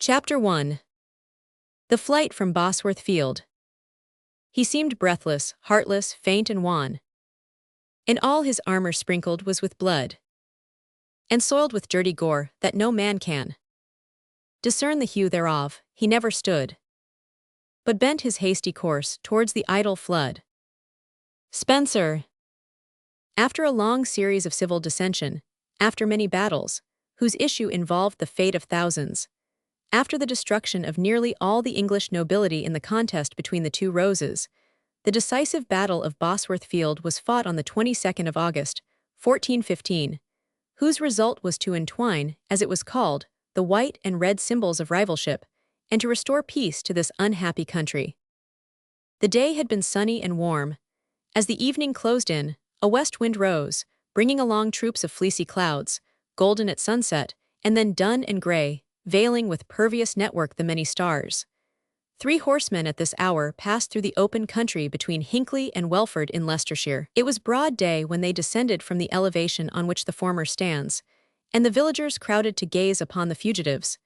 Chapter 1. The Flight from Bosworth Field. He seemed breathless, heartless, faint and wan, and all his armor sprinkled was with blood, and soiled with dirty gore, that no man can discern the hue thereof. He never stood, but bent his hasty course towards the idle flood. Spencer. After a long series of civil dissension, after many battles, whose issue involved the fate of thousands, after the destruction of nearly all the English nobility in the contest between the two Roses, the decisive Battle of Bosworth Field was fought on the 22nd of August, 1415, whose result was to entwine, as it was called, the white and red symbols of rivalship, and to restore peace to this unhappy country. The day had been sunny and warm. As the evening closed in, a west wind rose, bringing along troops of fleecy clouds, golden at sunset, and then dun and grey, veiling with pervious network the many stars. 3 horsemen at this hour passed through the open country between Hinckley and Welford in Leicestershire. It was broad day when they descended from the elevation on which the former stands, and the villagers crowded to gaze upon the fugitives,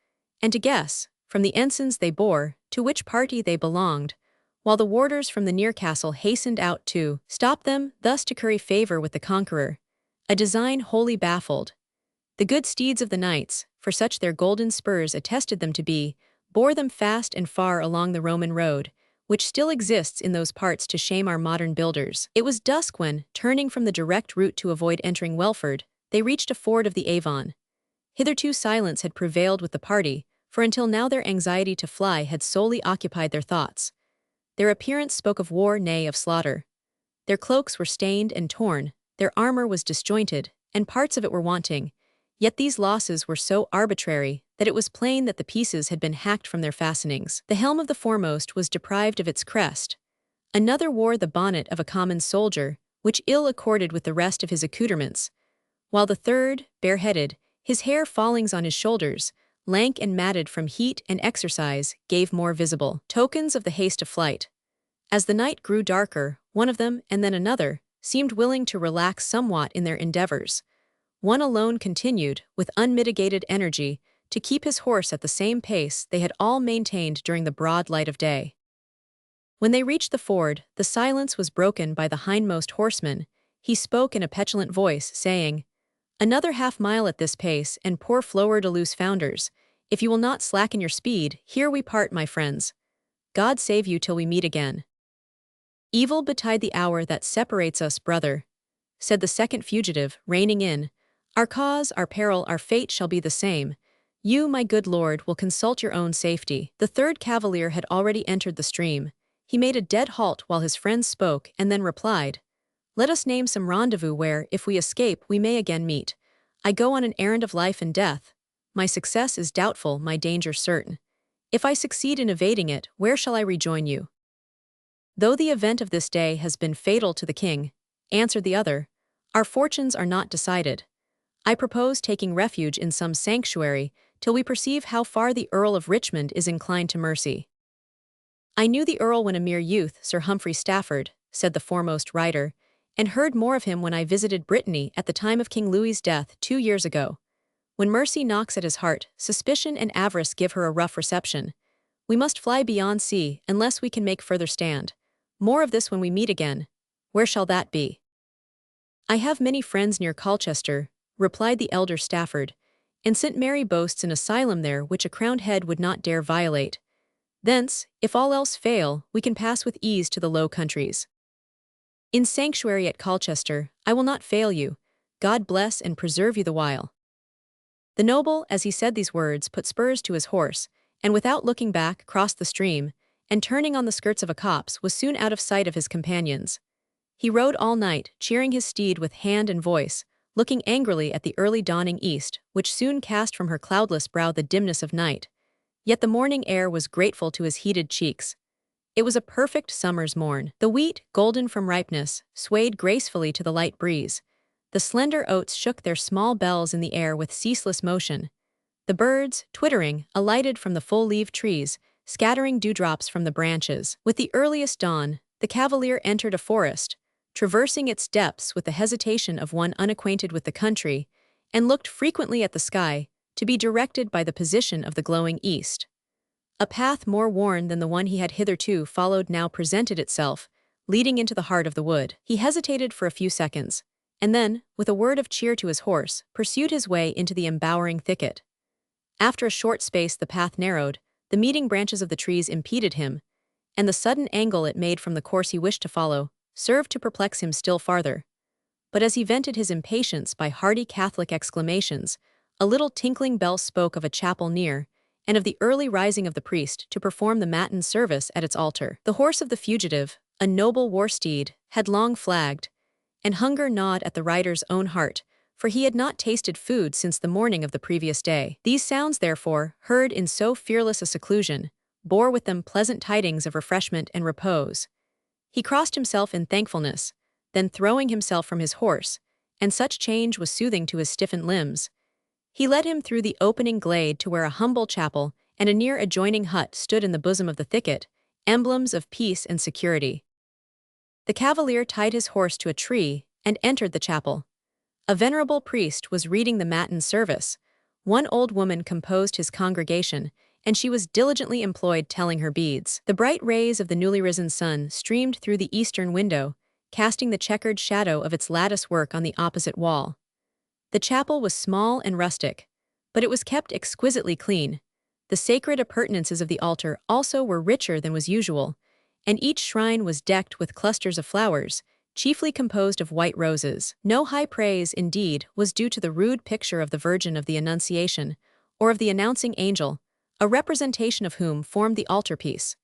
and to guess, from the ensigns they bore, to which party they belonged, while the warders from the near castle hastened out to stop them, thus to curry favour with the conqueror, a design wholly baffled. The good steeds of the knights, for such their golden spurs attested them to be, bore them fast and far along the Roman road, which still exists in those parts to shame our modern builders. It was dusk when, turning from the direct route to avoid entering Welford, they reached a ford of the Avon. Hitherto silence had prevailed with the party, for until now their anxiety to fly had solely occupied their thoughts. Their appearance spoke of war, nay, of slaughter. Their cloaks were stained and torn, their armor was disjointed, and parts of it were wanting. Yet these losses were so arbitrary that it was plain that the pieces had been hacked from their fastenings. The helm of the foremost was deprived of its crest. Another wore the bonnet of a common soldier, which ill accorded with the rest of his accoutrements, while the third, bareheaded, his hair fallings on his shoulders, lank and matted from heat and exercise, gave more visible tokens of the haste of flight. As the night grew darker, one of them, and then another, seemed willing to relax somewhat in their endeavors. One alone continued, with unmitigated energy, to keep his horse at the same pace they had all maintained during the broad light of day. When they reached the ford, the silence was broken by the hindmost horseman. He spoke in a petulant voice, saying, "Another half-mile at this pace, and poor Flower de Luce founders. If you will not slacken your speed, here we part, my friends. God save you till we meet again." "Evil betide the hour that separates us, brother," said the second fugitive, reining in. "Our cause, our peril, our fate shall be the same. You, my good lord, will consult your own safety." The third cavalier had already entered the stream. He made a dead halt while his friends spoke, and then replied, "Let us name some rendezvous where, if we escape, we may again meet. I go on an errand of life and death. My success is doubtful, my danger certain. If I succeed in evading it, where shall I rejoin you?" "Though the event of this day has been fatal to the king," answered the other, "our fortunes are not decided. I propose taking refuge in some sanctuary till we perceive how far the Earl of Richmond is inclined to mercy." "I knew the Earl when a mere youth, Sir Humphrey Stafford," said the foremost rider, "and heard more of him when I visited Brittany at the time of King Louis's death 2 years ago. When mercy knocks at his heart, suspicion and avarice give her a rough reception. We must fly beyond sea unless we can make further stand. More of this when we meet again. Where shall that be?" "I have many friends near Colchester," replied the elder Stafford, "and St. Mary boasts an asylum there which a crowned head would not dare violate. Thence, if all else fail, we can pass with ease to the Low Countries." "In sanctuary at Colchester, I will not fail you. God bless and preserve you the while." The noble, as he said these words, put spurs to his horse, and without looking back, crossed the stream, and turning on the skirts of a copse, was soon out of sight of his companions. He rode all night, cheering his steed with hand and voice, looking angrily at the early dawning east, which soon cast from her cloudless brow the dimness of night. Yet the morning air was grateful to his heated cheeks. It was a perfect summer's morn. The wheat, golden from ripeness, swayed gracefully to the light breeze. The slender oats shook their small bells in the air with ceaseless motion. The birds, twittering, alighted from the full-leaved trees, scattering dewdrops from the branches. With the earliest dawn, the cavalier entered a forest, traversing its depths with the hesitation of one unacquainted with the country, and looked frequently at the sky, to be directed by the position of the glowing east. A path more worn than the one he had hitherto followed now presented itself, leading into the heart of the wood. He hesitated for a few seconds, and then, with a word of cheer to his horse, pursued his way into the embowering thicket. After a short space the path narrowed, the meeting branches of the trees impeded him, and the sudden angle it made from the course he wished to follow served to perplex him still farther. But as he vented his impatience by hearty Catholic exclamations, a little tinkling bell spoke of a chapel near, and of the early rising of the priest to perform the matin service at its altar. The horse of the fugitive, a noble war steed, had long flagged, and hunger gnawed at the rider's own heart, for he had not tasted food since the morning of the previous day. These sounds, therefore, heard in so fearless a seclusion, bore with them pleasant tidings of refreshment and repose. He crossed himself in thankfulness, then throwing himself from his horse, and such change was soothing to his stiffened limbs. He led him through the opening glade to where a humble chapel and a near adjoining hut stood in the bosom of the thicket, emblems of peace and security. The cavalier tied his horse to a tree and entered the chapel. A venerable priest was reading the matin service. One old woman composed his congregation, and she was diligently employed telling her beads. The bright rays of the newly risen sun streamed through the eastern window, casting the checkered shadow of its lattice work on the opposite wall. The chapel was small and rustic, but it was kept exquisitely clean. The sacred appurtenances of the altar also were richer than was usual, and each shrine was decked with clusters of flowers, chiefly composed of white roses. No high praise, indeed, was due to the rude picture of the Virgin of the Annunciation, or of the announcing angel, a representation of whom formed the altarpiece.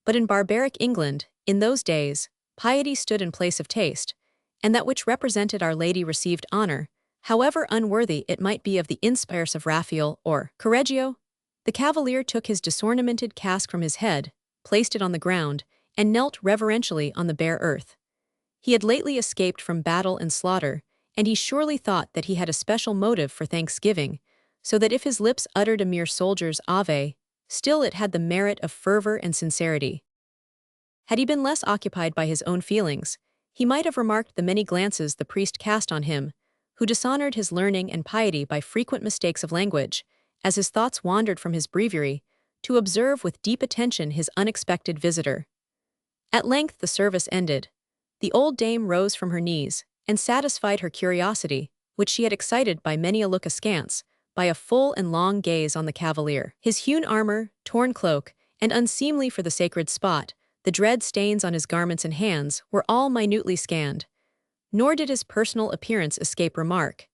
But in barbaric England, in those days, piety stood in place of taste, and that which represented Our Lady received honor, however unworthy it might be of the inspires of Raphael or Correggio. The cavalier took his disornamented casque from his head, placed it on the ground, and knelt reverentially on the bare earth. He had lately escaped from battle and slaughter, and he surely thought that he had a special motive for thanksgiving, so that if his lips uttered a mere soldier's Ave, still it had the merit of fervor and sincerity. Had he been less occupied by his own feelings, he might have remarked the many glances the priest cast on him, who dishonored his learning and piety by frequent mistakes of language, as his thoughts wandered from his breviary, to observe with deep attention his unexpected visitor. At length the service ended. The old dame rose from her knees, and satisfied her curiosity, which she had excited by many a look askance, by a full and long gaze on the cavalier. His hewn armor, torn cloak, and unseemly for the sacred spot, the dread stains on his garments and hands, were all minutely scanned. Nor did his personal appearance escape remark.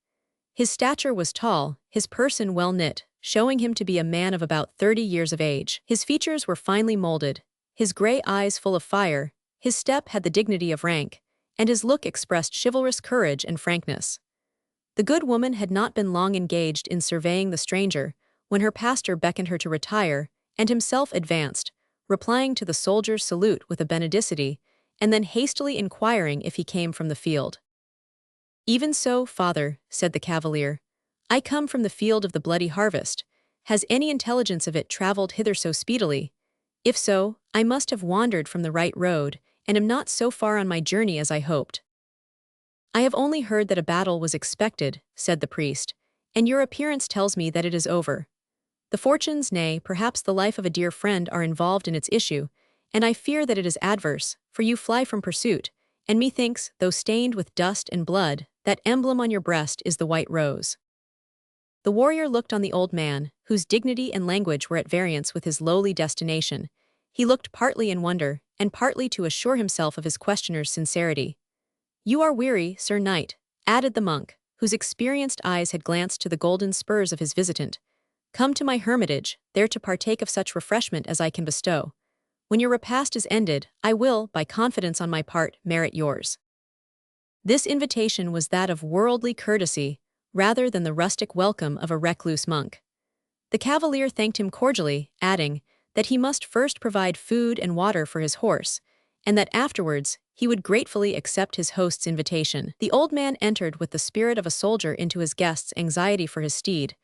His stature was tall, his person well knit, showing him to be a man of about 30 years of age. His features were finely molded, his gray eyes full of fire, his step had the dignity of rank, and his look expressed chivalrous courage and frankness. The good woman had not been long engaged in surveying the stranger, when her pastor beckoned her to retire, and himself advanced, replying to the soldier's salute with a benedicite, and then hastily inquiring if he came from the field. "Even so, father," said the cavalier. "I come from the field of the bloody harvest. Has any intelligence of it traveled hither so speedily? If so, I must have wandered from the right road, and am not so far on my journey as I hoped." "I have only heard that a battle was expected," said the priest, "and your appearance tells me that it is over. The fortunes, nay, perhaps the life of a dear friend are involved in its issue, and I fear that it is adverse, for you fly from pursuit, and methinks, though stained with dust and blood, that emblem on your breast is the white rose." The warrior looked on the old man, whose dignity and language were at variance with his lowly destination. He looked partly in wonder, and partly to assure himself of his questioner's sincerity. "You are weary, Sir Knight," added the monk, whose experienced eyes had glanced to the golden spurs of his visitant. "Come to my hermitage, there to partake of such refreshment as I can bestow. When your repast is ended, I will, by confidence on my part, merit yours." This invitation was that of worldly courtesy, rather than the rustic welcome of a recluse monk. The cavalier thanked him cordially, adding that he must first provide food and water for his horse, and that afterwards he would gratefully accept his host's invitation. The old man entered with the spirit of a soldier into his guest's anxiety for his steed,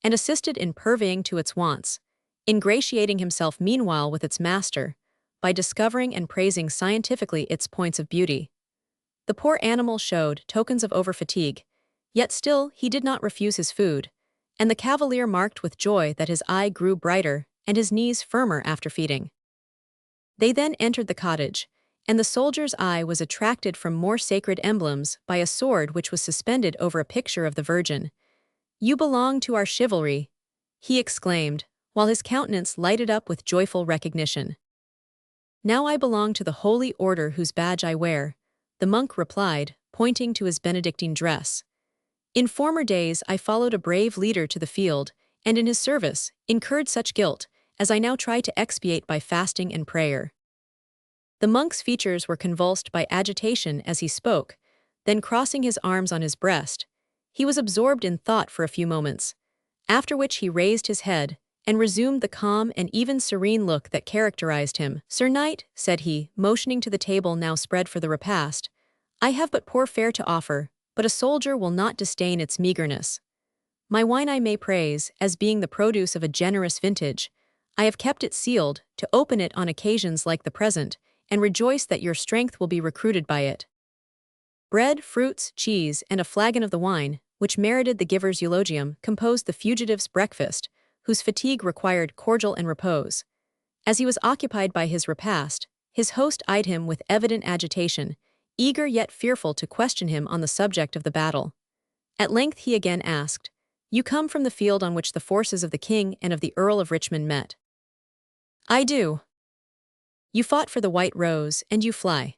and assisted in purveying to its wants, ingratiating himself meanwhile with its master, by discovering and praising scientifically its points of beauty. The poor animal showed tokens of overfatigue, yet still he did not refuse his food, and the cavalier marked with joy that his eye grew brighter and his knees firmer after feeding. They then entered the cottage, and the soldier's eye was attracted from more sacred emblems by a sword which was suspended over a picture of the Virgin. "You belong to our chivalry," he exclaimed, while his countenance lighted up with joyful recognition. "Now I belong to the holy order whose badge I wear," the monk replied, pointing to his Benedictine dress. "In former days I followed a brave leader to the field, and in his service incurred such guilt as I now try to expiate by fasting and prayer." The monk's features were convulsed by agitation as he spoke, then crossing his arms on his breast, he was absorbed in thought for a few moments, after which he raised his head and resumed the calm and even serene look that characterized him. "Sir Knight," said he, motioning to the table now spread for the repast, "I have but poor fare to offer, but a soldier will not disdain its meagerness. My wine I may praise, as being the produce of a generous vintage. I have kept it sealed, to open it on occasions like the present, and rejoice that your strength will be recruited by it." Bread, fruits, cheese, and a flagon of the wine, which merited the giver's eulogium, composed the fugitive's breakfast, whose fatigue required cordial and repose. As he was occupied by his repast, his host eyed him with evident agitation, eager yet fearful to question him on the subject of the battle. At length he again asked, "You come from the field on which the forces of the king and of the Earl of Richmond met?" "I do." "You fought for the White Rose, and you fly."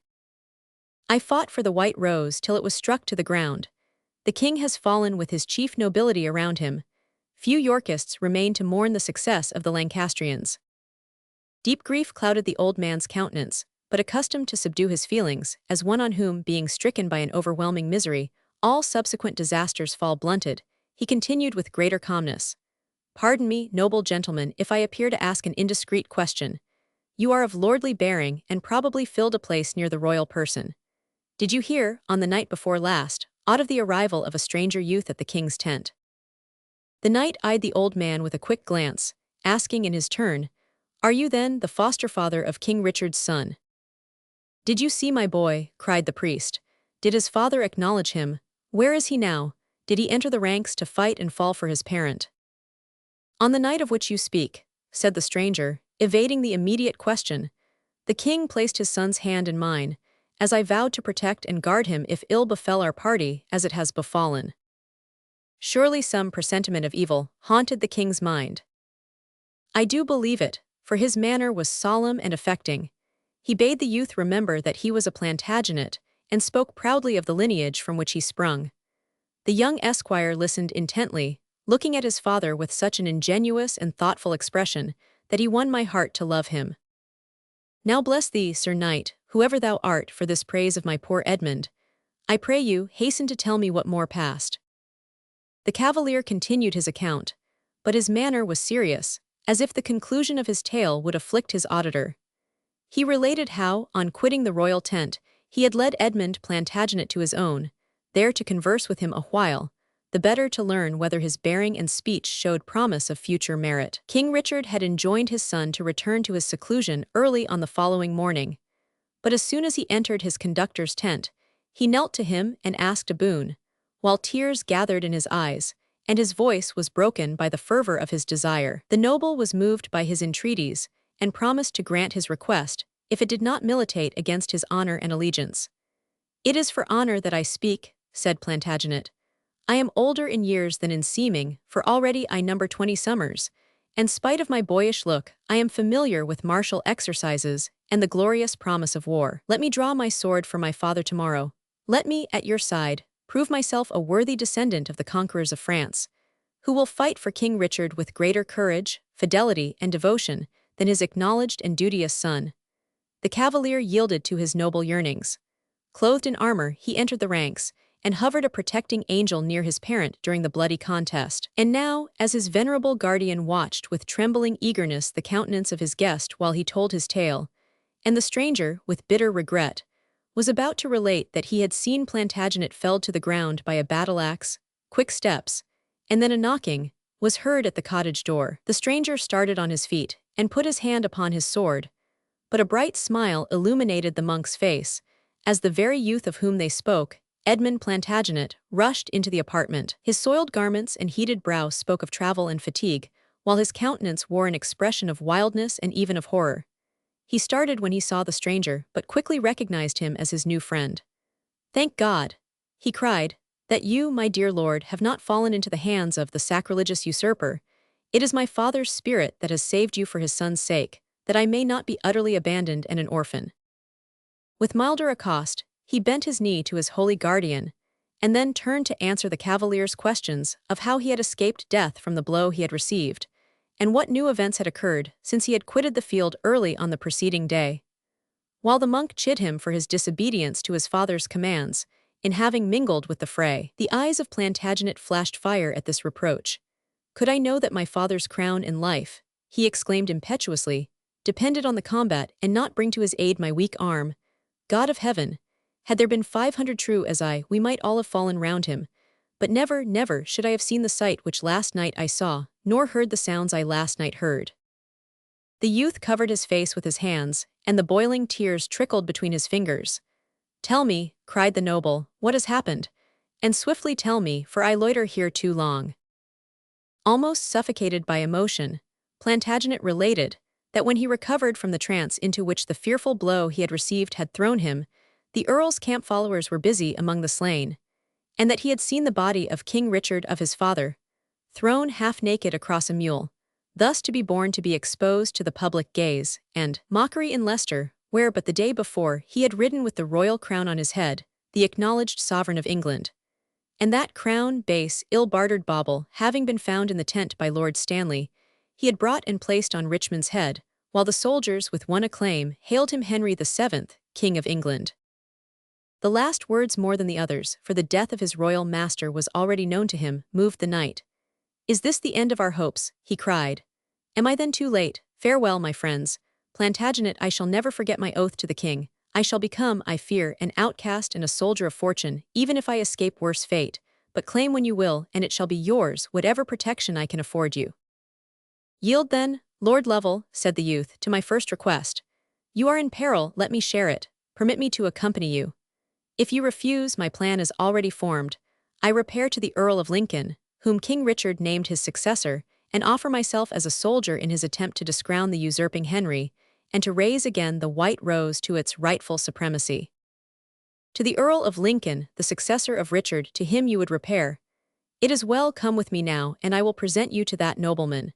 "I fought for the White Rose till it was struck to the ground. The king has fallen with his chief nobility around him. Few Yorkists remain to mourn the success of the Lancastrians." Deep grief clouded the old man's countenance, but accustomed to subdue his feelings, as one on whom, being stricken by an overwhelming misery, all subsequent disasters fall blunted, he continued with greater calmness. "Pardon me, noble gentlemen, if I appear to ask an indiscreet question. You are of lordly bearing and probably filled a place near the royal person. Did you hear, on the night before last, aught of the arrival of a stranger youth at the king's tent?" The knight eyed the old man with a quick glance, asking in his turn, "Are you then the foster father of King Richard's son?" "Did you see my boy?" cried the priest. "Did his father acknowledge him? Where is he now? Did he enter the ranks to fight and fall for his parent?" "On the night of which you speak," said the stranger, evading the immediate question, "the king placed his son's hand in mine, as I vowed to protect and guard him if ill befell our party as it has befallen." Surely some presentiment of evil haunted the king's mind. "I do believe it," for his manner was solemn and affecting. He bade the youth remember that he was a Plantagenet, and spoke proudly of the lineage from which he sprung. The young esquire listened intently, looking at his father with such an ingenuous and thoughtful expression that he won my heart to love him. "Now bless thee, Sir Knight, whoever thou art, for this praise of my poor Edmund. I pray you, hasten to tell me what more passed." The cavalier continued his account, but his manner was serious, as if the conclusion of his tale would afflict his auditor. He related how, on quitting the royal tent, he had led Edmund Plantagenet to his own, there to converse with him a while, the better to learn whether his bearing and speech showed promise of future merit. King Richard had enjoined his son to return to his seclusion early on the following morning, but as soon as he entered his conductor's tent, he knelt to him and asked a boon, while tears gathered in his eyes, and his voice was broken by the fervor of his desire. The noble was moved by his entreaties, and promised to grant his request, if it did not militate against his honor and allegiance. "It is for honor that I speak," said Plantagenet. "I am older in years than in seeming, for already I number 20 summers, and spite of my boyish look, I am familiar with martial exercises and the glorious promise of war. Let me draw my sword for my father tomorrow. Let me, at your side, prove myself a worthy descendant of the conquerors of France, who will fight for King Richard with greater courage, fidelity, and devotion than his acknowledged and duteous son." The cavalier yielded to his noble yearnings. Clothed in armor, he entered the ranks, and hovered a protecting angel near his parent during the bloody contest. And now, as his venerable guardian watched with trembling eagerness the countenance of his guest while he told his tale, and the stranger, with bitter regret, was about to relate that he had seen Plantagenet felled to the ground by a battle-axe, quick steps, and then a knocking, was heard at the cottage door. The stranger started on his feet, and put his hand upon his sword, but a bright smile illuminated the monk's face, as the very youth of whom they spoke, Edmund Plantagenet rushed into the apartment. His soiled garments and heated brow spoke of travel and fatigue, while his countenance wore an expression of wildness and even of horror. He started when he saw the stranger, but quickly recognized him as his new friend. "Thank God," he cried, "that you, my dear lord, have not fallen into the hands of the sacrilegious usurper. It is my father's spirit that has saved you for his son's sake, that I may not be utterly abandoned and an orphan." With milder accost, he bent his knee to his holy guardian, and then turned to answer the cavalier's questions of how he had escaped death from the blow he had received, and what new events had occurred since he had quitted the field early on the preceding day. While the monk chid him for his disobedience to his father's commands, in having mingled with the fray, the eyes of Plantagenet flashed fire at this reproach. "Could I know that my father's crown in life," he exclaimed impetuously, "depended on the combat and not bring to his aid my weak arm, God of heaven, had there been 500 true as I, we might all have fallen round him, but never, never should I have seen the sight which last night I saw, nor heard the sounds I last night heard." The youth covered his face with his hands, and the boiling tears trickled between his fingers. "Tell me," cried the noble, "what has happened? And swiftly tell me, for I loiter here too long." Almost suffocated by emotion, Plantagenet related that when he recovered from the trance into which the fearful blow he had received had thrown him, the Earl's camp followers were busy among the slain, and that he had seen the body of King Richard of his father, thrown half-naked across a mule, thus to be borne to be exposed to the public gaze, and mockery in Leicester, where but the day before he had ridden with the royal crown on his head, the acknowledged sovereign of England. And that crown, base, ill-bartered bauble, having been found in the tent by Lord Stanley, he had brought and placed on Richmond's head, while the soldiers with one acclaim hailed him Henry VII, King of England. The last words more than the others, for the death of his royal master was already known to him, moved the knight. "Is this the end of our hopes?" he cried. "Am I then too late? Farewell, my friends. Plantagenet, I shall never forget my oath to the king. I shall become, I fear, an outcast and a soldier of fortune, even if I escape worse fate, but claim when you will, and it shall be yours, whatever protection I can afford you." "Yield then, Lord Lovell," said the youth, "to my first request. You are in peril, let me share it. Permit me to accompany you. If you refuse, my plan is already formed. I repair to the Earl of Lincoln, whom King Richard named his successor, and offer myself as a soldier in his attempt to discrown the usurping Henry, and to raise again the White Rose to its rightful supremacy. To the Earl of Lincoln, the successor of Richard, to him you would repair. It is well, come with me now, and I will present you to that nobleman.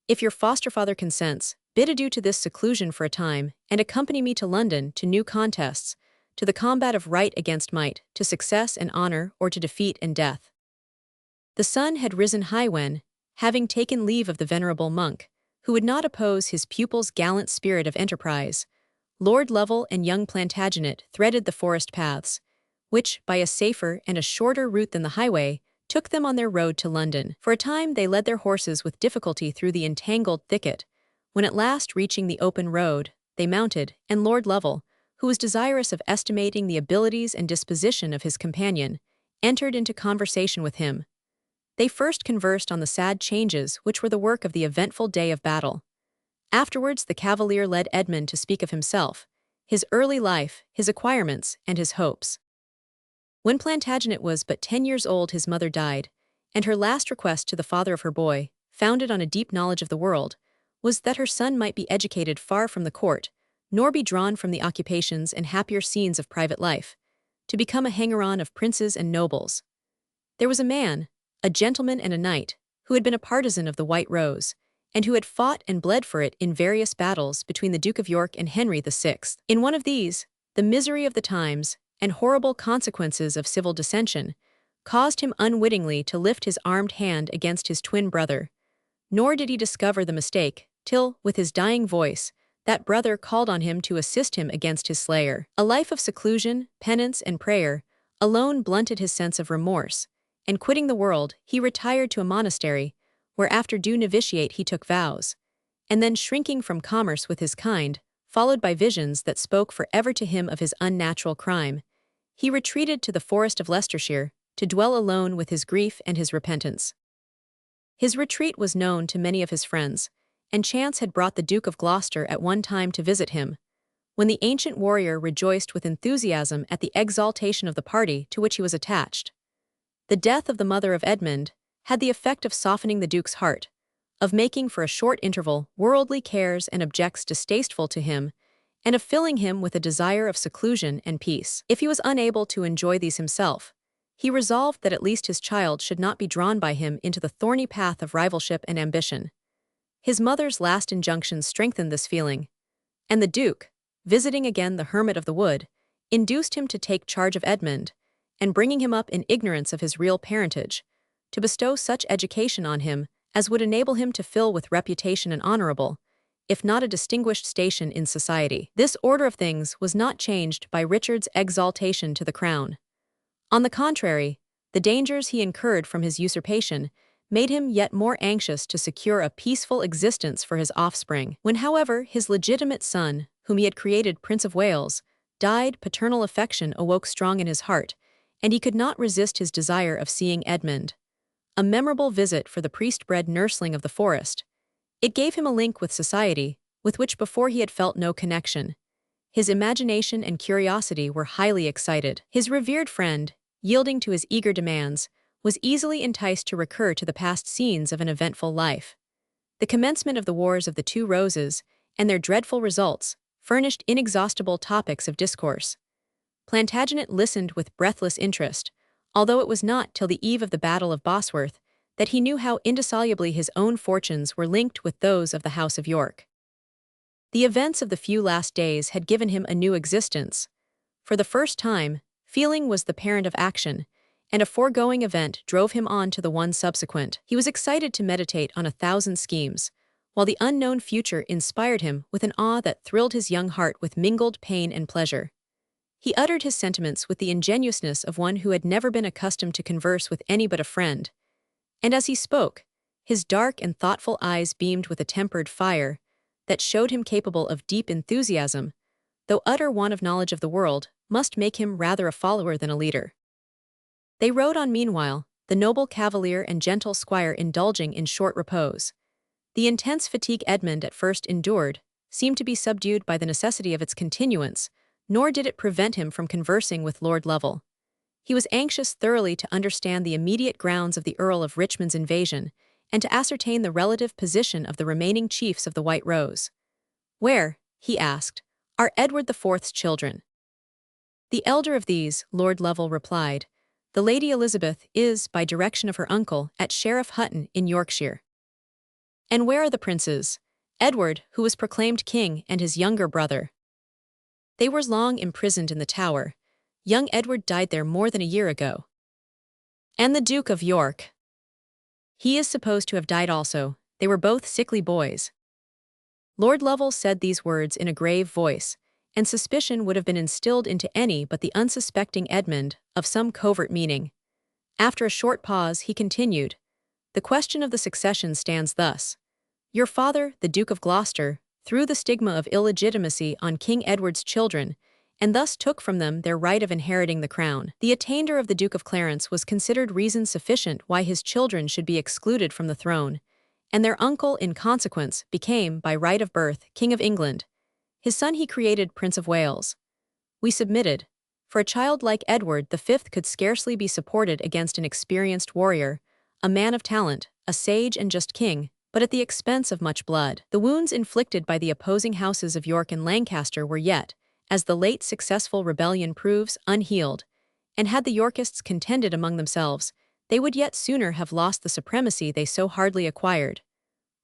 If your foster-father consents, bid adieu to this seclusion for a time, and accompany me to London, to new contests, to the combat of right against might, to success and honor, or to defeat and death." The sun had risen high when, having taken leave of the venerable monk, who would not oppose his pupil's gallant spirit of enterprise, Lord Lovell and young Plantagenet threaded the forest paths, which, by a safer and a shorter route than the highway, took them on their road to London. For a time they led their horses with difficulty through the entangled thicket, when at last reaching the open road, they mounted, and Lord Lovell, who was desirous of estimating the abilities and disposition of his companion, entered into conversation with him. They first conversed on the sad changes which were the work of the eventful day of battle. Afterwards the cavalier led Edmund to speak of himself, his early life, his acquirements, and his hopes. When Plantagenet was but 10 years old his mother died, and her last request to the father of her boy, founded on a deep knowledge of the world, was that her son might be educated far from the court, nor be drawn from the occupations and happier scenes of private life, to become a hanger-on of princes and nobles. There was a man, a gentleman and a knight, who had been a partisan of the White Rose, and who had fought and bled for it in various battles between the Duke of York and Henry VI. In one of these, the misery of the times, and horrible consequences of civil dissension, caused him unwittingly to lift his armed hand against his twin brother, nor did he discover the mistake, till, with his dying voice, that brother called on him to assist him against his slayer. A life of seclusion, penance, and prayer alone blunted his sense of remorse, and quitting the world, he retired to a monastery, where after due novitiate he took vows, and then shrinking from commerce with his kind, followed by visions that spoke for ever to him of his unnatural crime, he retreated to the forest of Leicestershire, to dwell alone with his grief and his repentance. His retreat was known to many of his friends, and chance had brought the Duke of Gloucester at one time to visit him, when the ancient warrior rejoiced with enthusiasm at the exaltation of the party to which he was attached. The death of the mother of Edmund had the effect of softening the duke's heart, of making for a short interval worldly cares and objects distasteful to him, and of filling him with a desire of seclusion and peace. If he was unable to enjoy these himself, he resolved that at least his child should not be drawn by him into the thorny path of rivalship and ambition. His mother's last injunctions strengthened this feeling, and the duke, visiting again the hermit of the wood, induced him to take charge of Edmund, and bringing him up in ignorance of his real parentage, to bestow such education on him as would enable him to fill with reputation an honorable, if not a distinguished station in society. This order of things was not changed by Richard's exaltation to the crown. On the contrary, the dangers he incurred from his usurpation made him yet more anxious to secure a peaceful existence for his offspring. When, however, his legitimate son, whom he had created Prince of Wales, died, paternal affection awoke strong in his heart, and he could not resist his desire of seeing Edmund. A memorable visit for the priest-bred nursling of the forest. It gave him a link with society, with which before he had felt no connection. His imagination and curiosity were highly excited. His revered friend, yielding to his eager demands, was easily enticed to recur to the past scenes of an eventful life. The commencement of the Wars of the Two Roses, and their dreadful results, furnished inexhaustible topics of discourse. Plantagenet listened with breathless interest, although it was not till the eve of the Battle of Bosworth that he knew how indissolubly his own fortunes were linked with those of the House of York. The events of the few last days had given him a new existence. For the first time, feeling was the parent of action, and a foregoing event drove him on to the one subsequent. He was excited to meditate on 1,000 schemes, while the unknown future inspired him with an awe that thrilled his young heart with mingled pain and pleasure. He uttered his sentiments with the ingenuousness of one who had never been accustomed to converse with any but a friend. And as he spoke, his dark and thoughtful eyes beamed with a tempered fire that showed him capable of deep enthusiasm, though utter want of knowledge of the world must make him rather a follower than a leader. They rode on meanwhile, the noble cavalier and gentle squire indulging in short repose. The intense fatigue Edmund at first endured seemed to be subdued by the necessity of its continuance, nor did it prevent him from conversing with Lord Lovell. He was anxious thoroughly to understand the immediate grounds of the Earl of Richmond's invasion, and to ascertain the relative position of the remaining chiefs of the White Rose. "Where," he asked, "are Edward IV's children?" "The elder of these," Lord Lovell replied, "the Lady Elizabeth, is, by direction of her uncle, at Sheriff Hutton in Yorkshire." "And where are the princes? Edward, who was proclaimed king, and his younger brother?" "They were long imprisoned in the Tower. Young Edward died there more than a year ago." "And the Duke of York?" "He is supposed to have died also. They were both sickly boys." Lord Lovell said these words in a grave voice, and suspicion would have been instilled into any but the unsuspecting Edmund of some covert meaning. After a short pause, he continued, "The question of the succession stands thus. Your father, the Duke of Gloucester, threw the stigma of illegitimacy on King Edward's children, and thus took from them their right of inheriting the crown. The attainder of the Duke of Clarence was considered reason sufficient why his children should be excluded from the throne, and their uncle, in consequence, became, by right of birth, King of England. His son he created Prince of Wales. We submitted, for a child like Edward V could scarcely be supported against an experienced warrior, a man of talent, a sage and just king, but at the expense of much blood. The wounds inflicted by the opposing houses of York and Lancaster were yet, as the late successful rebellion proves, unhealed, and had the Yorkists contended among themselves, they would yet sooner have lost the supremacy they so hardly acquired.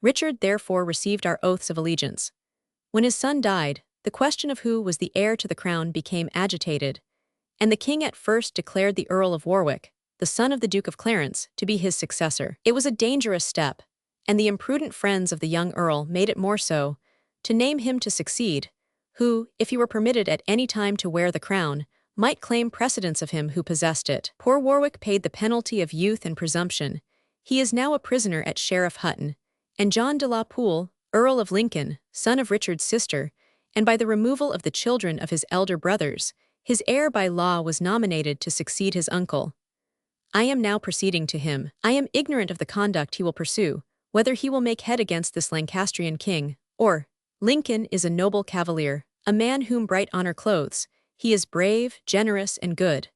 Richard therefore received our oaths of allegiance. When his son died, the question of who was the heir to the crown became agitated, and the king at first declared the Earl of Warwick, the son of the Duke of Clarence, to be his successor. It was a dangerous step, and the imprudent friends of the young earl made it more so, to name him to succeed, who, if he were permitted at any time to wear the crown, might claim precedence of him who possessed it. Poor Warwick paid the penalty of youth and presumption. He is now a prisoner at Sheriff Hutton, and John de la Pole, Earl of Lincoln, son of Richard's sister, and by the removal of the children of his elder brothers, his heir by law was nominated to succeed his uncle. I am now proceeding to him. I am ignorant of the conduct he will pursue, whether he will make head against this Lancastrian king, or Lincoln is a noble cavalier, a man whom bright honor clothes. He is brave, generous, and good.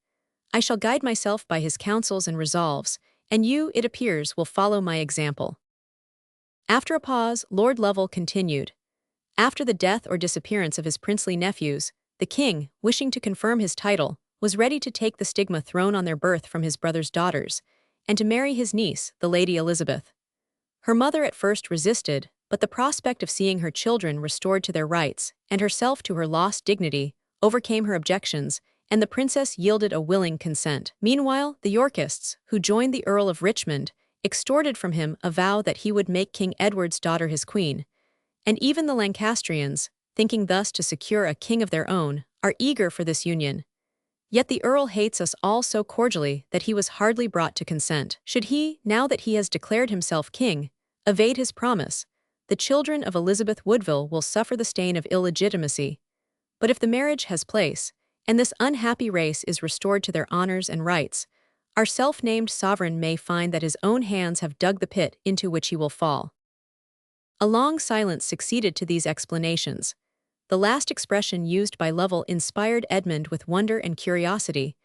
I shall guide myself by his counsels and resolves, and you, it appears, will follow my example." After a pause, Lord Lovell continued, "After the death or disappearance of his princely nephews, the king, wishing to confirm his title, was ready to take the stigma thrown on their birth from his brother's daughters, and to marry his niece, the Lady Elizabeth. Her mother at first resisted, but the prospect of seeing her children restored to their rights, and herself to her lost dignity, overcame her objections, and the princess yielded a willing consent. Meanwhile, the Yorkists, who joined the Earl of Richmond, extorted from him a vow that he would make King Edward's daughter his queen, and even the Lancastrians, thinking thus to secure a king of their own, are eager for this union. Yet the Earl hates us all so cordially that he was hardly brought to consent. Should he, now that he has declared himself king, evade his promise, the children of Elizabeth Woodville will suffer the stain of illegitimacy. But if the marriage has place, and this unhappy race is restored to their honors and rights, our self-named sovereign may find that his own hands have dug the pit into which he will fall." A long silence succeeded to these explanations. The last expression used by Lovell inspired Edmund with wonder and curiosity,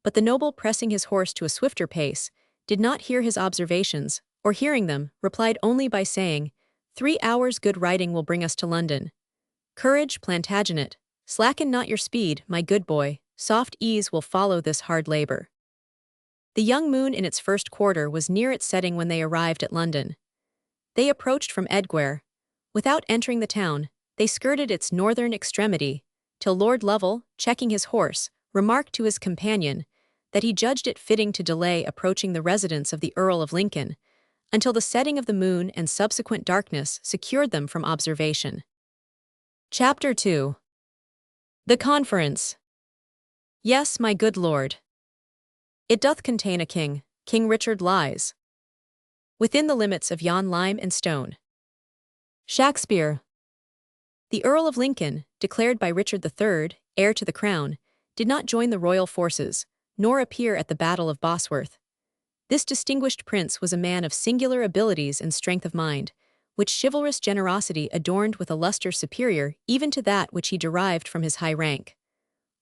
but the noble, pressing his horse to a swifter pace, did not hear his observations, or hearing them, replied only by saying, "3 hours' good riding will bring us to London. Courage, Plantagenet, slacken not your speed, my good boy, soft ease will follow this hard labor." The young moon in its first quarter was near its setting when they arrived at London. They approached from Edgware. Without entering the town, they skirted its northern extremity, till Lord Lovell, checking his horse, remarked to his companion that he judged it fitting to delay approaching the residence of the Earl of Lincoln, until the setting of the moon and subsequent darkness secured them from observation. Chapter 2. The Conference. "Yes, my good lord. It doth contain a king, King Richard lies within the limits of yon lime and stone." Shakespeare. The Earl of Lincoln, declared by Richard III, heir to the crown, did not join the royal forces, nor appear at the Battle of Bosworth. This distinguished prince was a man of singular abilities and strength of mind, which chivalrous generosity adorned with a luster superior even to that which he derived from his high rank.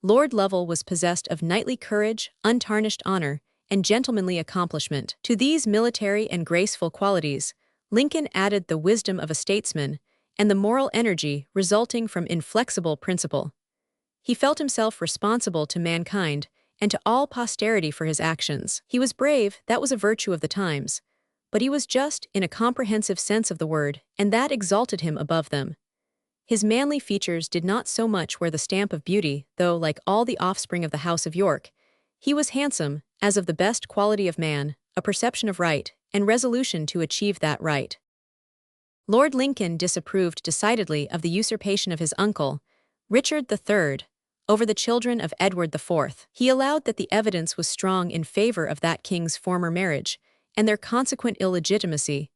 Lord Lovell was possessed of knightly courage, untarnished honor, and gentlemanly accomplishment. To these military and graceful qualities, Lincoln added the wisdom of a statesman and the moral energy resulting from inflexible principle. He felt himself responsible to mankind and to all posterity for his actions. He was brave, that was a virtue of the times, but he was just in a comprehensive sense of the word, and that exalted him above them. His manly features did not so much wear the stamp of beauty, though, like all the offspring of the House of York, he was handsome, as of the best quality of man, a perception of right, and resolution to achieve that right. Lord Lincoln disapproved decidedly of the usurpation of his uncle, Richard III, over the children of Edward IV. He allowed that the evidence was strong in favor of that king's former marriage, and their consequent illegitimacy,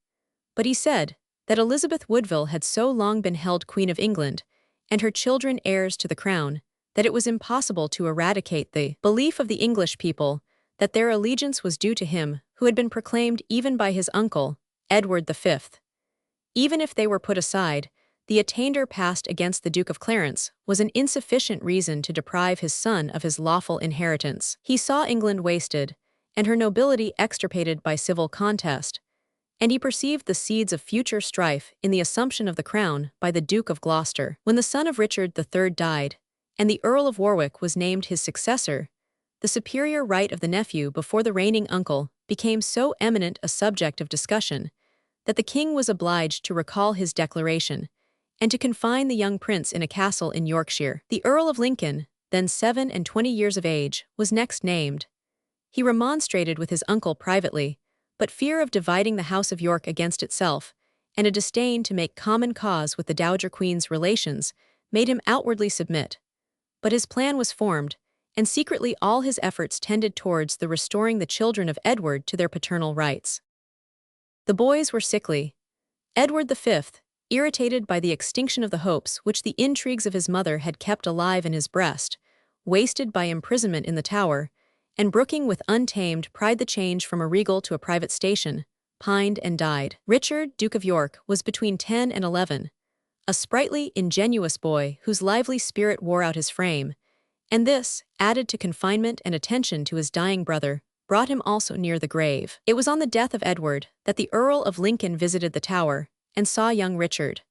but he said that Elizabeth Woodville had so long been held Queen of England, and her children heirs to the crown, that it was impossible to eradicate the belief of the English people that their allegiance was due to him who had been proclaimed even by his uncle, Edward V. Even if they were put aside, the attainder passed against the Duke of Clarence was an insufficient reason to deprive his son of his lawful inheritance. He saw England wasted, and her nobility extirpated by civil contest, and he perceived the seeds of future strife in the assumption of the crown by the Duke of Gloucester. When the son of Richard III died, and the Earl of Warwick was named his successor, the superior right of the nephew before the reigning uncle became so eminent a subject of discussion that the king was obliged to recall his declaration, and to confine the young prince in a castle in Yorkshire. The Earl of Lincoln, then 27 years of age, was next named. He remonstrated with his uncle privately, but fear of dividing the House of York against itself, and a disdain to make common cause with the Dowager Queen's relations, made him outwardly submit. But his plan was formed, and secretly all his efforts tended towards the restoring the children of Edward to their paternal rights. The boys were sickly. Edward V, irritated by the extinction of the hopes which the intrigues of his mother had kept alive in his breast, wasted by imprisonment in the Tower, and brooking with untamed pride the change from a regal to a private station, pined and died. Richard, Duke of York, was between 10 and 11. a sprightly, ingenuous boy whose lively spirit wore out his frame, and this, added to confinement and attention to his dying brother, brought him also near the grave. It was on the death of Edward that the Earl of Lincoln visited the Tower and saw young Richard.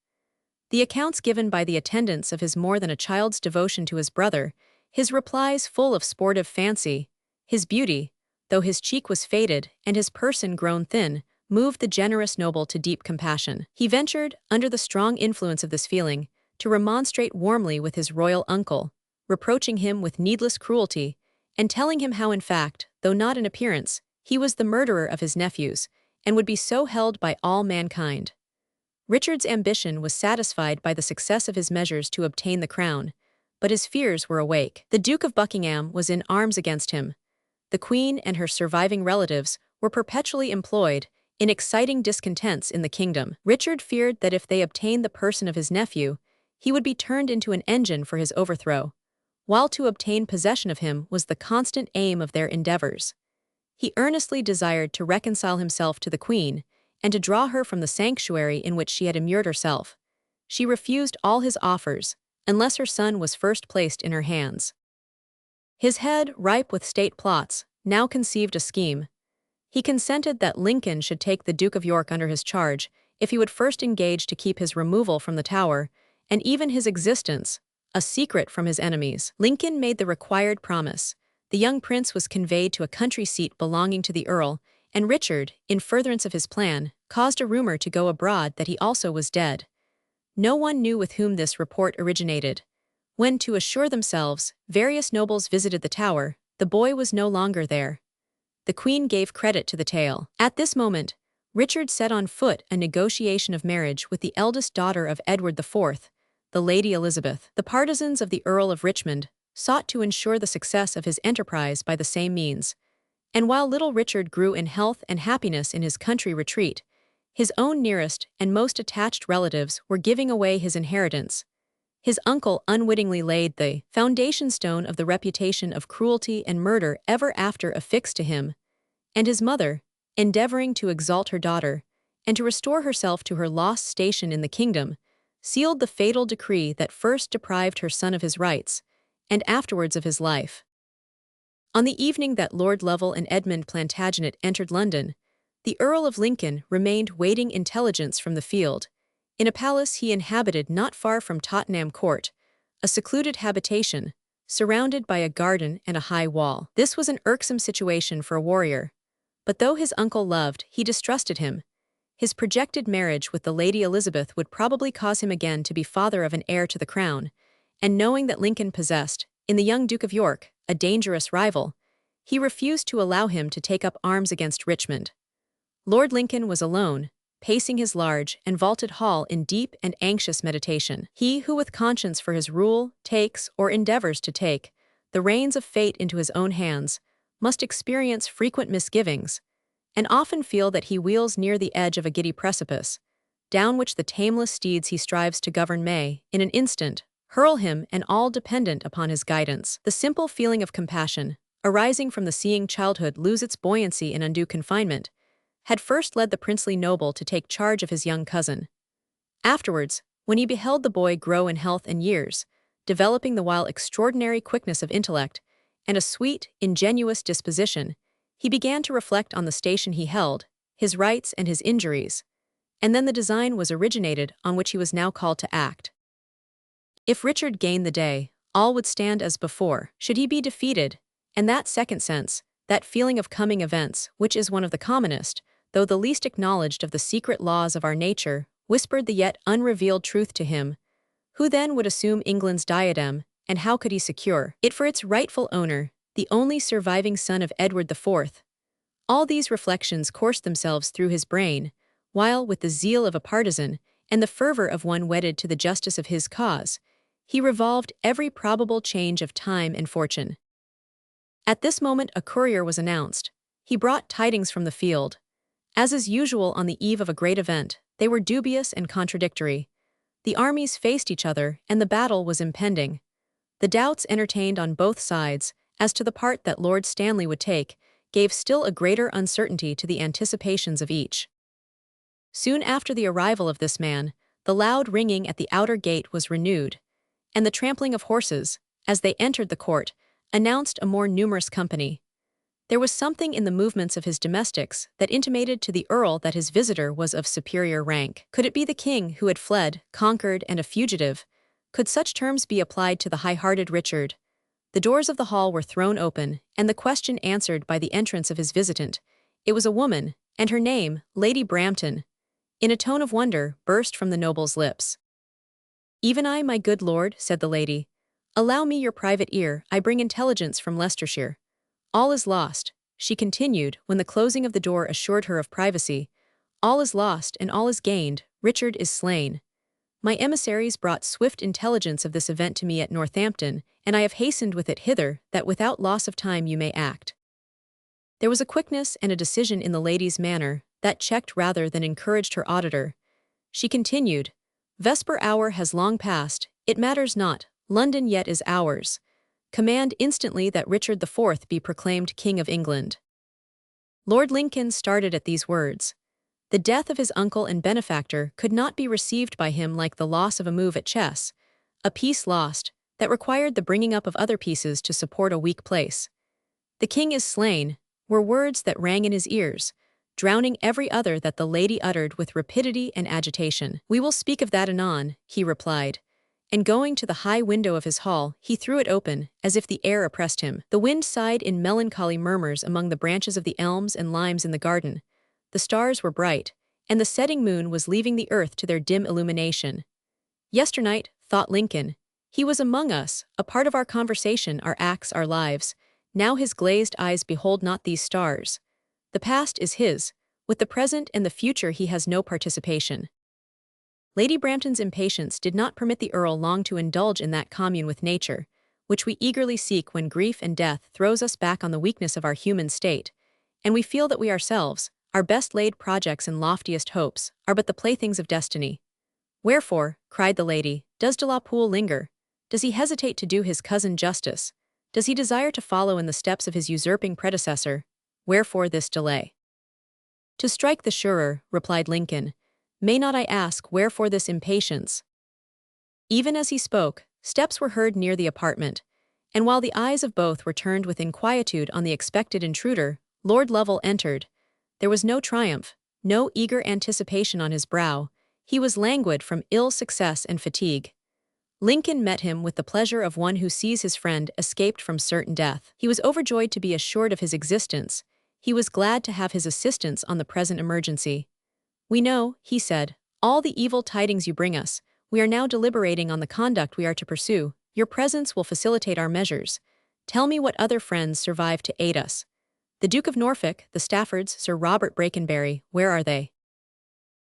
The accounts given by the attendants of his more than a child's devotion to his brother, his replies full of sportive fancy, his beauty, though his cheek was faded and his person grown thin, moved the generous noble to deep compassion. He ventured, under the strong influence of this feeling, to remonstrate warmly with his royal uncle, reproaching him with needless cruelty, and telling him how in fact, though not in appearance, he was the murderer of his nephews, and would be so held by all mankind. Richard's ambition was satisfied by the success of his measures to obtain the crown, but his fears were awake. The Duke of Buckingham was in arms against him. The Queen and her surviving relatives were perpetually employed in exciting discontents in the kingdom. Richard feared that if they obtained the person of his nephew, he would be turned into an engine for his overthrow, while to obtain possession of him was the constant aim of their endeavors. He earnestly desired to reconcile himself to the Queen, and to draw her from the sanctuary in which she had immured herself. She refused all his offers, unless her son was first placed in her hands. His head, ripe with state plots, now conceived a scheme. He consented that Lincoln should take the Duke of York under his charge if he would first engage to keep his removal from the Tower, and even his existence, a secret from his enemies. Lincoln made the required promise. The young prince was conveyed to a country seat belonging to the Earl, and Richard, in furtherance of his plan, caused a rumor to go abroad that he also was dead. No one knew with whom this report originated. When, to assure themselves, various nobles visited the Tower, the boy was no longer there. The Queen gave credit to the tale. At this moment, Richard set on foot a negotiation of marriage with the eldest daughter of Edward IV, the Lady Elizabeth. The partisans of the Earl of Richmond sought to ensure the success of his enterprise by the same means, and while little Richard grew in health and happiness in his country retreat, his own nearest and most attached relatives were giving away his inheritance. His uncle unwittingly laid the foundation stone of the reputation of cruelty and murder ever after affixed to him, and his mother, endeavoring to exalt her daughter, and to restore herself to her lost station in the kingdom, sealed the fatal decree that first deprived her son of his rights, and afterwards of his life. On the evening that Lord Lovell and Edmund Plantagenet entered London, the Earl of Lincoln remained waiting intelligence from the field, in a palace he inhabited not far from Tottenham Court, a secluded habitation, surrounded by a garden and a high wall. This was an irksome situation for a warrior, but though his uncle loved, he distrusted him. His projected marriage with the Lady Elizabeth would probably cause him again to be father of an heir to the crown, and knowing that Lincoln possessed, in the young Duke of York, a dangerous rival, he refused to allow him to take up arms against Richmond. Lord Lincoln was alone, pacing his large and vaulted hall in deep and anxious meditation. He who with conscience for his rule takes, or endeavors to take, the reins of fate into his own hands, must experience frequent misgivings, and often feel that he wheels near the edge of a giddy precipice, down which the tameless steeds he strives to govern may, in an instant, hurl him and all dependent upon his guidance. The simple feeling of compassion, arising from the seeing childhood lose its buoyancy in undue confinement, had first led the princely noble to take charge of his young cousin. Afterwards, when he beheld the boy grow in health and years, developing the while extraordinary quickness of intellect and a sweet, ingenuous disposition, he began to reflect on the station he held, his rights and his injuries, and then the design was originated on which he was now called to act. If Richard gained the day, all would stand as before. Should he be defeated, and that second sense, that feeling of coming events, which is one of the commonest, though the least acknowledged of the secret laws of our nature, whispered the yet unrevealed truth to him, who then would assume England's diadem, and how could he secure it for its rightful owner, the only surviving son of Edward IV? All these reflections coursed themselves through his brain, while, with the zeal of a partisan, and the fervor of one wedded to the justice of his cause, he revolved every probable change of time and fortune. At this moment a courier was announced. He brought tidings from the field. As is usual on the eve of a great event, they were dubious and contradictory. The armies faced each other, and the battle was impending. The doubts entertained on both sides, as to the part that Lord Stanley would take, gave still a greater uncertainty to the anticipations of each. Soon after the arrival of this man, the loud ringing at the outer gate was renewed, and the trampling of horses, as they entered the court, announced a more numerous company. There was something in the movements of his domestics that intimated to the earl that his visitor was of superior rank. Could it be the king who had fled, conquered, and a fugitive? Could such terms be applied to the high-hearted Richard? The doors of the hall were thrown open, and the question answered by the entrance of his visitant. It was a woman, and her name, Lady Brampton, in a tone of wonder, burst from the noble's lips. "Even I, my good lord," said the lady. "Allow me your private ear, I bring intelligence from Leicestershire." "All is lost," she continued, when the closing of the door assured her of privacy. "All is lost and all is gained, Richard is slain. My emissaries brought swift intelligence of this event to me at Northampton, and I have hastened with it hither, that without loss of time you may act." There was a quickness and a decision in the lady's manner that checked rather than encouraged her auditor. She continued, "Vesper hour has long passed, it matters not, London yet is ours. Command instantly that Richard IV be proclaimed King of England." Lord Lincoln started at these words. The death of his uncle and benefactor could not be received by him like the loss of a move at chess, a piece lost, that required the bringing up of other pieces to support a weak place. "The king is slain," were words that rang in his ears, drowning every other that the lady uttered with rapidity and agitation. "We will speak of that anon," he replied, and going to the high window of his hall, he threw it open, as if the air oppressed him. The wind sighed in melancholy murmurs among the branches of the elms and limes in the garden. The stars were bright, and the setting moon was leaving the earth to their dim illumination. Yesternight, thought Lincoln, he was among us, a part of our conversation, our acts, our lives. Now his glazed eyes behold not these stars. The past is his, with the present and the future he has no participation. Lady Brampton's impatience did not permit the Earl long to indulge in that commune with nature, which we eagerly seek when grief and death throws us back on the weakness of our human state, and we feel that we ourselves, our best-laid projects and loftiest hopes, are but the playthings of destiny. "Wherefore," cried the lady, "does de la Pole linger? Does he hesitate to do his cousin justice? Does he desire to follow in the steps of his usurping predecessor? Wherefore this delay?" "To strike the surer," replied Lincoln, "may not I ask wherefore this impatience?" Even as he spoke, steps were heard near the apartment, and while the eyes of both were turned with inquietude on the expected intruder, Lord Lovell entered. There was no triumph, no eager anticipation on his brow. He was languid from ill success and fatigue. Lincoln met him with the pleasure of one who sees his friend escaped from certain death. He was overjoyed to be assured of his existence. He was glad to have his assistance on the present emergency. "We know," he said, "all the evil tidings you bring us. We are now deliberating on the conduct we are to pursue. Your presence will facilitate our measures. Tell me what other friends survive to aid us. The Duke of Norfolk, the Staffords, Sir Robert Brakenbury, where are they?"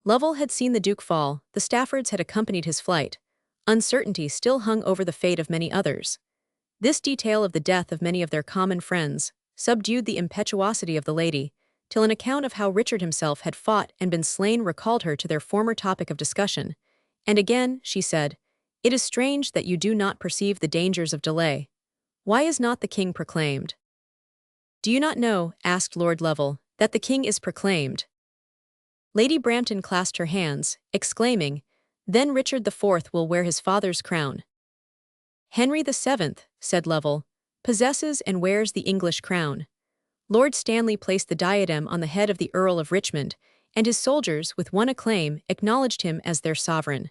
Lovell had seen the Duke fall, the Staffords had accompanied his flight. Uncertainty still hung over the fate of many others. This detail of the death of many of their common friends subdued the impetuosity of the lady, till an account of how Richard himself had fought and been slain recalled her to their former topic of discussion. And again, she said, "It is strange that you do not perceive the dangers of delay. Why is not the king proclaimed?" "Do you not know," asked Lord Lovell, "that the king is proclaimed?" Lady Brampton clasped her hands, exclaiming, "Then Richard IV will wear his father's crown." "Henry VII," said Lovell, "possesses and wears the English crown." Lord Stanley placed the diadem on the head of the Earl of Richmond, and his soldiers, with one acclaim, acknowledged him as their sovereign.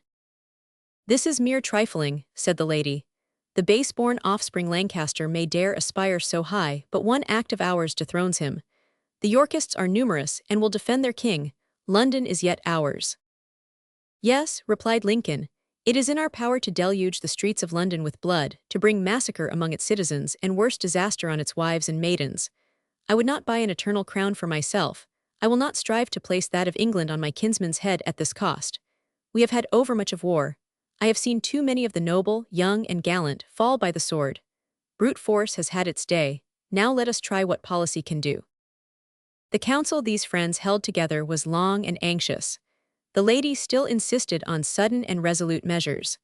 "This is mere trifling," said the lady. "The base-born offspring Lancaster may dare aspire so high, but one act of ours dethrones him. The Yorkists are numerous and will defend their king. London is yet ours." "Yes," replied Lincoln, "it is in our power to deluge the streets of London with blood, to bring massacre among its citizens and worse disaster on its wives and maidens. I would not buy an eternal crown for myself. I will not strive to place that of England on my kinsman's head at this cost. We have had overmuch of war. I have seen too many of the noble, young, and gallant fall by the sword. Brute force has had its day. Now let us try what policy can do." The council these friends held together was long and anxious. The lady still insisted on sudden and resolute measures.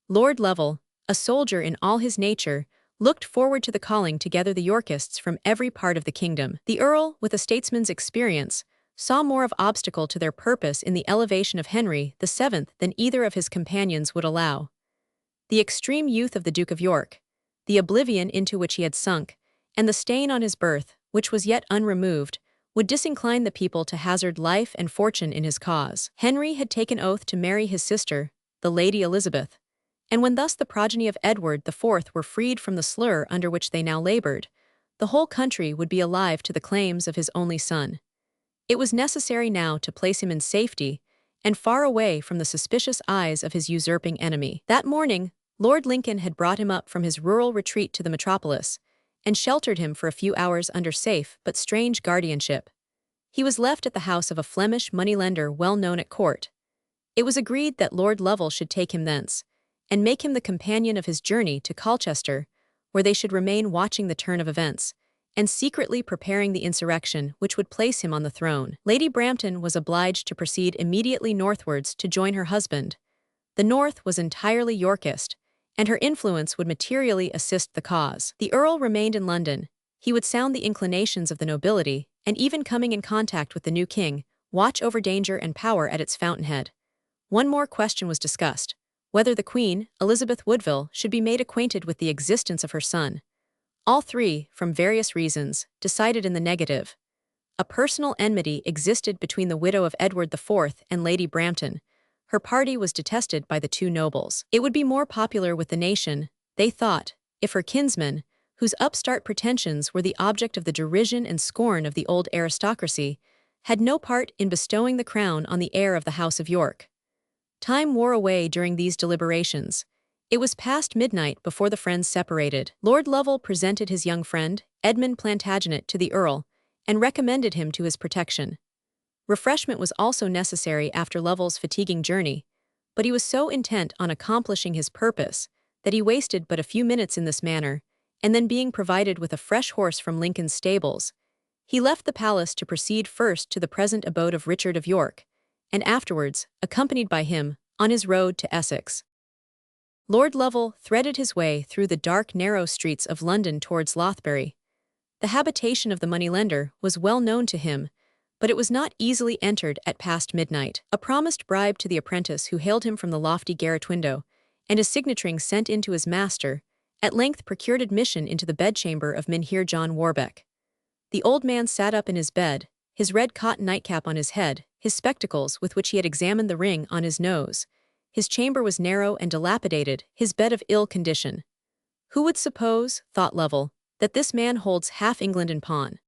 Lord Lovell, a soldier in all his nature, looked forward to the calling together the Yorkists from every part of the kingdom. The Earl, with a statesman's experience, saw more of obstacle to their purpose in the elevation of Henry VII than either of his companions would allow. The extreme youth of the Duke of York, the oblivion into which he had sunk, and the stain on his birth, which was yet unremoved, would disincline the people to hazard life and fortune in his cause. Henry had taken oath to marry his sister, the Lady Elizabeth, and when thus the progeny of Edward IV were freed from the slur under which they now labored, the whole country would be alive to the claims of his only son. It was necessary now to place him in safety and far away from the suspicious eyes of his usurping enemy. That morning, Lord Lincoln had brought him up from his rural retreat to the metropolis, and sheltered him for a few hours under safe but strange guardianship. He was left at the house of a Flemish moneylender well known at court. It was agreed that Lord Lovell should take him thence, and make him the companion of his journey to Colchester, where they should remain watching the turn of events, and secretly preparing the insurrection which would place him on the throne. Lady Brampton was obliged to proceed immediately northwards to join her husband. The north was entirely Yorkist, and her influence would materially assist the cause. The Earl remained in London. He would sound the inclinations of the nobility, and even coming in contact with the new king, watch over danger and power at its fountainhead. One more question was discussed: whether the Queen, Elizabeth Woodville, should be made acquainted with the existence of her son. All three, from various reasons, decided in the negative. A personal enmity existed between the widow of Edward IV and Lady Brampton. Her party was detested by the two nobles. It would be more popular with the nation, they thought, if her kinsman, whose upstart pretensions were the object of the derision and scorn of the old aristocracy, had no part in bestowing the crown on the heir of the House of York. Time wore away during these deliberations. It was past midnight before the friends separated. Lord Lovell presented his young friend, Edmund Plantagenet, to the Earl, and recommended him to his protection. Refreshment was also necessary after Lovell's fatiguing journey, but he was so intent on accomplishing his purpose that he wasted but a few minutes in this manner, and then being provided with a fresh horse from Lincoln's stables, he left the palace to proceed first to the present abode of Richard of York, and afterwards, accompanied by him, on his road to Essex. Lord Lovell threaded his way through the dark, narrow streets of London towards Lothbury. The habitation of the moneylender was well known to him, but it was not easily entered at past midnight. A promised bribe to the apprentice who hailed him from the lofty garret window, and a signaturing sent in to his master, at length procured admission into the bedchamber of Mynheer John Warbeck. The old man sat up in his bed, his red cotton nightcap on his head, his spectacles with which he had examined the ring on his nose. His chamber was narrow and dilapidated, his bed of ill condition. Who would suppose, thought Lovell, that this man holds half England in pawn?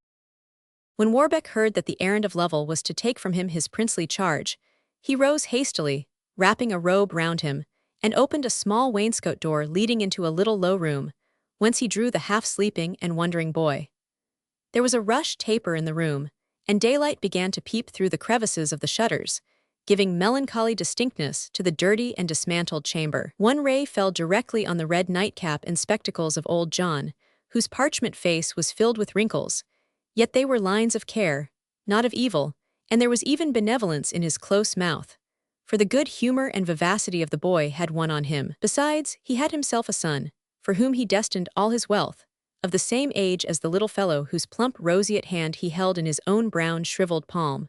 When Warbeck heard that the errand of Lovell was to take from him his princely charge, he rose hastily, wrapping a robe round him, and opened a small wainscot door leading into a little low room, whence he drew the half-sleeping and wondering boy. There was a rush taper in the room, and daylight began to peep through the crevices of the shutters, giving melancholy distinctness to the dirty and dismantled chamber. One ray fell directly on the red nightcap and spectacles of old John, whose parchment face was filled with wrinkles, yet they were lines of care, not of evil, and there was even benevolence in his close mouth, for the good humor and vivacity of the boy had won on him. Besides, he had himself a son, for whom he destined all his wealth, of the same age as the little fellow whose plump roseate hand he held in his own brown shriveled palm.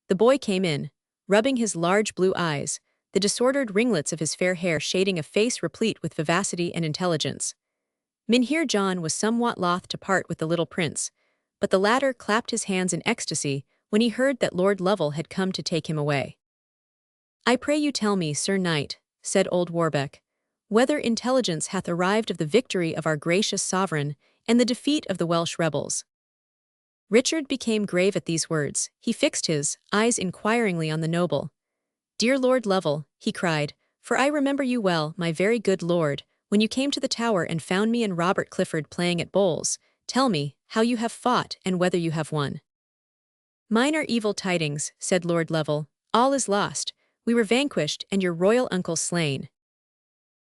The boy came in, rubbing his large blue eyes, the disordered ringlets of his fair hair shading a face replete with vivacity and intelligence. Mynheer John was somewhat loth to part with the little prince, but the latter clapped his hands in ecstasy when he heard that Lord Lovell had come to take him away. "I pray you tell me, Sir Knight," said old Warbeck, "whether intelligence hath arrived of the victory of our gracious sovereign and the defeat of the Welsh rebels." Richard became grave at these words. He fixed his eyes inquiringly on the noble. "Dear Lord Lovell," he cried, "for I remember you well, my very good lord, when you came to the Tower and found me and Robert Clifford playing at bowls, tell me how you have fought and whether you have won." "Mine are evil tidings," said Lord Lovell. "All is lost. We were vanquished and your royal uncle slain."